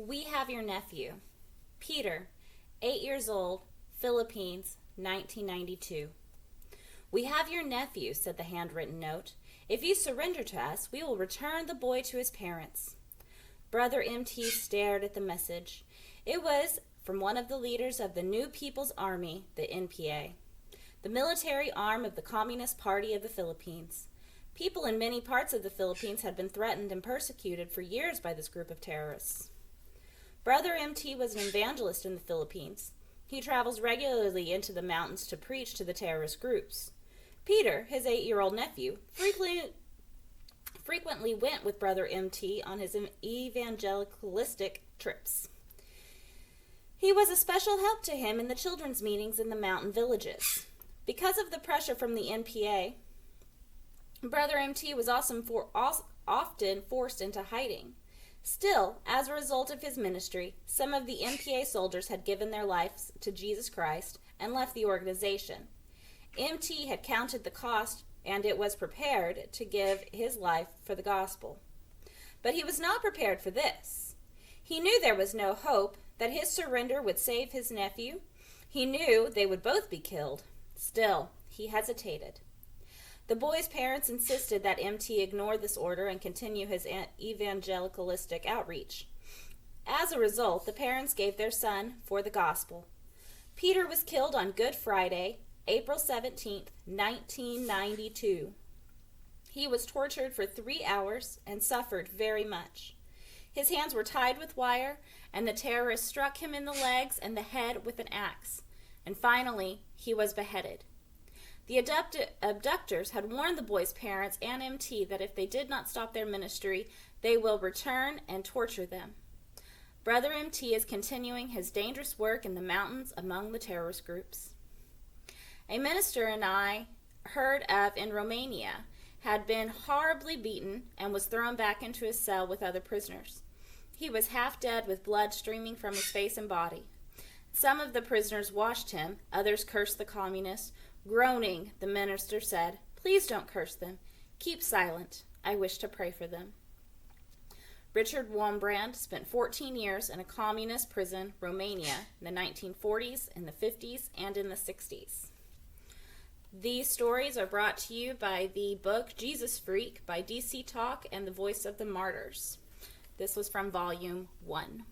We have your nephew. Peter, 8 years old, Philippines, 1992. We have your nephew, said the handwritten note. If you surrender to us, we will return the boy to his parents. Brother M.T. stared at the message. It was from one of the leaders of the New People's Army, the NPA, the military arm of the Communist Party of the Philippines. People in many parts of the Philippines had been threatened and persecuted for years by this group of terrorists. Brother M.T. was an evangelist in the Philippines. He travels regularly into the mountains to preach to the terrorist groups. Peter, his 8-year-old nephew, frequently went with Brother M.T. on his evangelistic trips. He was a special help to him in the children's meetings in the mountain villages. Because of the pressure from the NPA, Brother M.T. was often forced into hiding. Still, as a result of his ministry, some of the NPA soldiers had given their lives to Jesus Christ and left the organization. M.T. had counted the cost, and it was prepared to give his life for the gospel. But he was not prepared for this. He knew there was no hope, that his surrender would save his nephew. He knew they would both be killed. Still, he hesitated. The boy's parents insisted that M.T. ignore this order and continue his evangelistic outreach. As a result, the parents gave their son for the gospel. Peter was killed on Good Friday, April 17, 1992. He was tortured for 3 hours and suffered very much. His hands were tied with wire, and the terrorists struck him in the legs and the head with an axe. And finally, he was beheaded. The abductors had warned the boy's parents and M.T. that if they did not stop their ministry, they will return and torture them. Brother M.T. is continuing his dangerous work in the mountains among the terrorist groups. A minister and I heard of in Romania had been horribly beaten and was thrown back into his cell with other prisoners. He was half dead with blood streaming from his face and body. Some of the prisoners washed him, others cursed the communists. Groaning, the minister said, "Please don't curse them. Keep silent. I wish to pray for them." Richard Wombrand spent 14 years in a communist prison, Romania, in the 1940s, in the 50s, and in the 60s. These stories are brought to you by the book Jesus Freak by DC Talk and the Voice of the Martyrs. This was from Volume 1.